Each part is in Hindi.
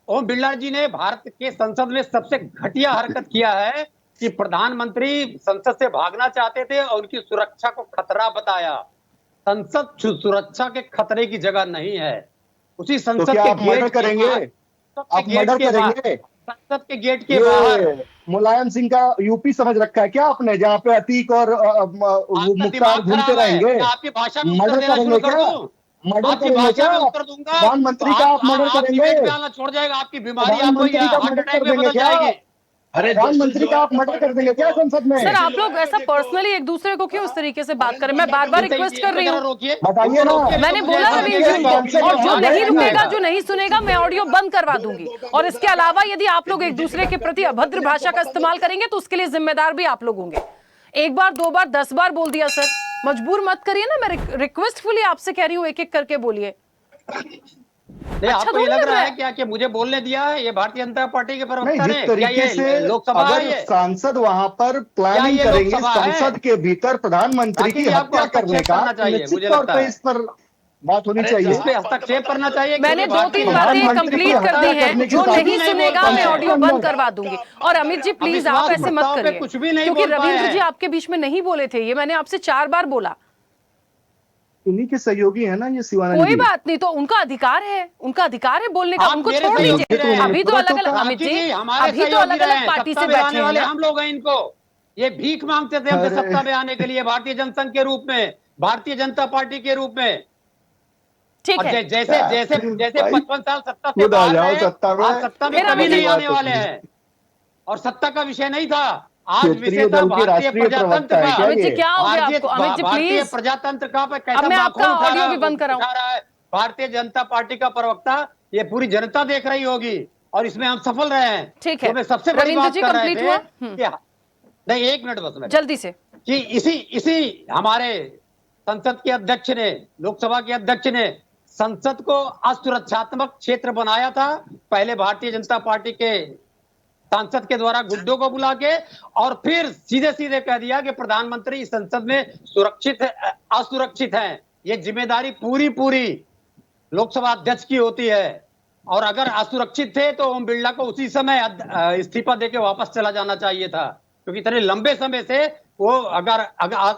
ओम बिरला जी ने भारत के संसद में सबसे घटिया हरकत किया है कि प्रधानमंत्री संसद से भागना चाहते थे और उनकी सुरक्षा को खतरा बताया। संसद सुरक्षा के खतरे की जगह नहीं है। उसी तो संसद क्या के आप मर्डर गेट के करेंगे? बाहर, संसद के आप गेट मर्डर के बाहर, करेंगे? संसद के गेट के बाहर ये मुलायम सिंह का यूपी समझ रखा है क्या आपने, जहाँ पे अतीक और आपका मुख्तार दिमाग घूमते खराब है। रहेंगे? मैं आपकी भाषा में उत्तर मर्डर देना शुरू करेंगे कर क्या? दूं? मर्डर आपकी करेंगे भाषा क्या में आप? उत्तर दूंगा तो प्रधानमंत्री का आप मर्डर आप करेंगे? डिबेट में आना छोड़ जाएगा। आपकी बीमारी आपको प्रधानमंत्री का हार्ट मर्डर अटैक कर में देंगे बदल क्या? जाएगी। प्रधानमंत्री का आप मर्डर कर देंगे क्या संसद में? सर आप लोग ऐसा पर्सनली एक दूसरे को क्यों इस तरीके से बात करें? मैं बार बार रिक्वेस्ट कर रही हूँ। रोकिए, बताइए ना। मैंने बोला रविंद्र जी को, और जो नहीं रुकेगा, जो नहीं सुनेगा, मैं ऑडियो बंद करवा दूंगी। और इसके अलावा यदि आप लोग एक दूसरे के प्रति अभद्र भाषा का इस्तेमाल करेंगे तो उसके लिए जिम्मेदार भी आप लोग होंगे। एक बार, दो बार, 10 बार बोल दिया सर, मजबूर मत करिए ना। मैं रिक्वेस्टफुली आपसे कह रही हूँ, एक एक करके बोलिए। नहीं, आपको ये लग रहा है क्या कि मुझे बोलने दिया है ये भारतीय जनता पार्टी के प्रवक्ता ने? जिस तरीके से लोकसभा है अगर ये? सांसद वहां पर प्लानिंग ये करेंगे लोकसभा है? संसद के भीतर प्रधानमंत्री की आपको हत्या करने हस्तक्षेप का, करना चाहिए, निश्चित मुझे तौर लगता पे है इस पर बात होनी चाहिए। इस पे हस्तक्षेप करना चाहिए। मैंने 2-3 बातें कंप्लीट कर दी हैं। जो नहीं सुनेगा मैं ऑडियो बंद करवा दूंगी। और अमित जी प्लीज आप ऐसे मत करिए, कुछ भी नहीं, क्योंकि रविंद्र जी आपके बीच में नहीं बोले थे। ये मैंने आपसे 4 बार बोला। उन्हीं के सहयोगी है ना ये शिवानंद कोई जी। बात नहीं, तो उनका अधिकार है, उनका अधिकार है बोलने का, उनको छोड़ दीजिए। अभी तो अलग अलग, अमित जी अभी तो अलग अलग पार्टी से बैठे हैं। हम लोग हैं इनको, ये भीख मांगते थे हमसे सत्ता में आने के लिए, भारतीय जनसंघ के रूप में, भारतीय जनता पार्टी के रूप में। ठीक है, जैसे जैसे जैसे 55 साल सत्ता से बाहर रहे, आज सत्ता में कभी नहीं आने वाले हैं। और सत्ता का विषय नहीं था, आज विषय था भारतीय प्रजातंत्र का। अमित जी क्या हो गया आपको? अमित जी भारतीय प्लीज, प्रजातंत्र का कैसा अब मैं आपका माखौल ऑडियो भी बंद कराऊं? उठा रहा है भारतीय जनता पार्टी का प्रवक्ता। ये पूरी जनता देख रही होगी और इसमें हम सफल रहे हैं। ठीक है, तो मैं सबसे बड़ी रविंद्र बात जी कर रहे कंप्लीट थे हुआ? नहीं, 1 मिनट बस में, जल्दी से, कि इसी हमारे संसद के अध्यक्ष ने, लोकसभा के अध्यक्ष ने संसद को असुरक्षात्मक क्षेत्र बनाया था। पहले भारतीय जनता पार्टी के सांसद के द्वारा गुड्डों को बुला के, और फिर सीधे सीधे कह दिया कि प्रधानमंत्री इस संसद में सुरक्षित असुरक्षित हैं। ये जिम्मेदारी पूरी पूरी लोकसभा अध्यक्ष की होती है। और अगर असुरक्षित थे तो ओम बिरला को उसी समय इस्तीफा देके वापस चला जाना चाहिए था, क्योंकि इतने लंबे समय से वो अगर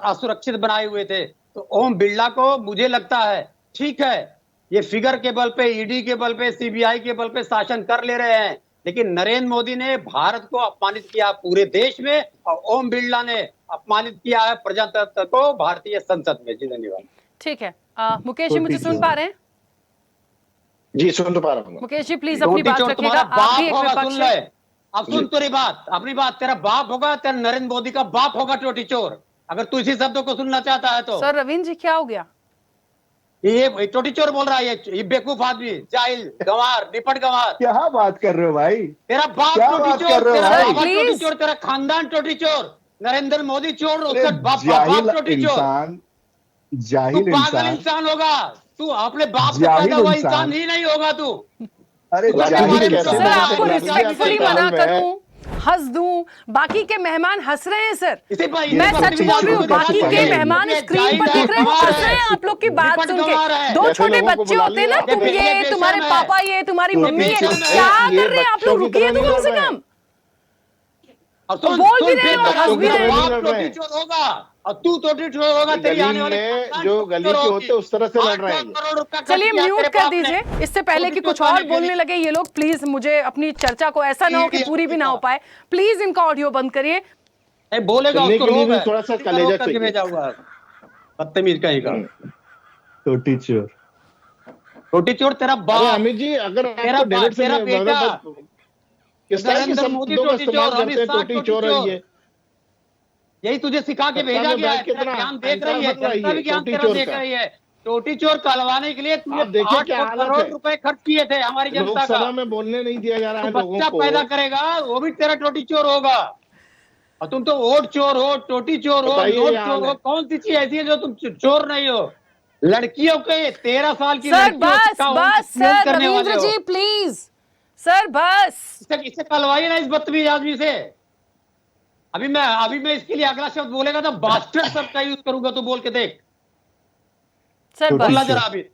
असुरक्षित बनाए हुए थे। तो ओम बिरला को मुझे लगता है, ठीक है, ये फिगर के बल पे, ईडी के बल पे, सीबीआई के बल पे शासन कर ले रहे हैं, लेकिन नरेंद्र मोदी ने भारत को अपमानित किया पूरे देश में, और ओम बिरला ने अपमानित किया है प्रजातंत्र को भारतीय संसद में। जी धन्यवाद। ठीक है, मुकेश जी मुझे सुन पा रहे हैं? जी सुन तो पा रहा हूँ। मुकेश जी प्लीज अपनी बात रखिएगा। आप भी एक विपक्ष है। अब सुन तेरी बात, अपनी बात। तेरा बाप होगा, तेरा नरेंद्र मोदी का बाप होगा टोटी चोर, अगर तू इसी शब्दों को सुनना चाहता है तो। सर रविंद्र जी क्या हो गया? ये टोटी चोर बोल रहा है, ये बेवकूफ आदमी, जाहिल, गंवार, निपट गंवार। क्या बात कर रहे हो भाई? तेरा बाप टोटी चोर, तेरा बाबा टोटी चोर, तेरा खानदान टोटी चोर, नरेंद्र मोदी चोर, उसका बाप टोटी चोर। जाहिल इंसान होगा तू, अपने बाप से पैदा हुआ इंसान ही नहीं होगा तू। अरे सर आपको रिस्पेक्टफुली मना करूं, हंस दूं, बाकी के मेहमान हंस रहे हैं सर। मैं सच बोल रही हूँ, बाकी के मेहमान स्क्रीन पर देख रहे हैं, हंस रहे हैं आप लोग की बात सुन के। 2 छोटे बच्चे होते हैं ना, तुम ये, तुम्हारे पापा ये, तुम्हारी मम्मी ये, क्या कर रहे हैं आप लोग? रुकिए तो कम से कम। बोल भी रहे हो, हंस भी रहे हो। और तू टोटी चोर होगा, तेरी आने वाली जो गली के होते उस तरह से लड़ रहे हैं। चलिए म्यूट कर दीजिए, इससे पहले कि कुछ और बोलने लगे ये लोग। प्लीज मुझे अपनी चर्चा को ऐसा ना हो कि पूरी भी ना हो पाए। प्लीज इनका ऑडियो बंद करिए। बोलेगा उसको रोक है, थोड़ा सा कलेजा करके भेजा हुआ है, बदतमीज कहीं का। टोटी चोर, टोटी चोर तेरा बाप। अमित जी अगर तेरा बेटा किस तरह के शब्दों का इस्तेमाल करते हैं, टोटी चोर है ये, यही तुझे सिखा के भेजा गया है। ज्ञान देख रही है जनता, भी ज्ञान तेरा देख रही है। टोटी चोर कहलवाने के लिए तुमने 8 करोड़ रुपए खर्च किए थे हमारी जनता का। लोकसभा में बोलने नहीं दिया जा रहा है लोगों को। बच्चा पैदा करेगा वो भी तेरा टोटी चोर होगा, और तुम तो वोट चोर हो, टोटी चोर हो, नोट चोर हो। कौन सी चीज ऐसी है जो तुम चोर नहीं हो? लड़कियों के 13 साल की सर बस sir Ravindra ji please sir बस। इससे कहलवाइए ना इस बदतमीज आदमी से। अभी मैं इसके लिए अगला शब्द बोलेगा तो बास्टर्ड शब्द का यूज करूंगा, तो बोल के देख सर बोला जरा अभी।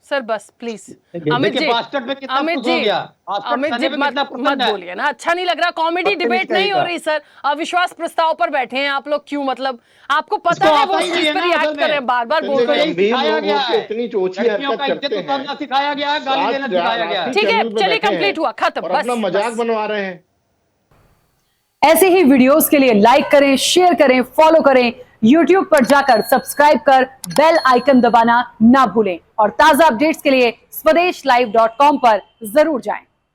सर बस प्लीज देखिए, अमित जी, बास्टर्ड में कितना अमित खुश हो जी, गया। बास्टर्ड अमित जी खाने में कितना मत पसंद है। बोलिए ना, अच्छा नहीं लग रहा। कॉमेडी बदतमीज डिबेट नहीं हो कहेगा। रही सर, अविश्वास प्रस्ताव पर बैठे हैं आप लोग, क्यों मतलब आपको पता इसको है आता वो ही नहीं चीज है पर ना रिएक्ट असल कर रहे हैं, में। बार बार बोल इनको रहे यही हैं। गंभीर सिखाया लोग गया होके है, इतनी ओछी लड़कियों हरकत का इज्जत करते हैं। उतारना सिखाया गया है, गाली देना सिखाया गया है। ठीक है, चैनल पे चलिए बैठे हैं कंप्लीट हुआ, खत्म, और बस अपना मजाक बस। बनवा रहे हैं। ऐसे ही वीडियोस के लिए लाइक करें, शेयर करें, फॉलो करें, YouTube पर जाकर सब्सक्राइब कर बेल आइकन दबाना ना भूलें और ताजा अपडेट्स के लिए स्वदेशलाइव.com पर जरूर जाएं।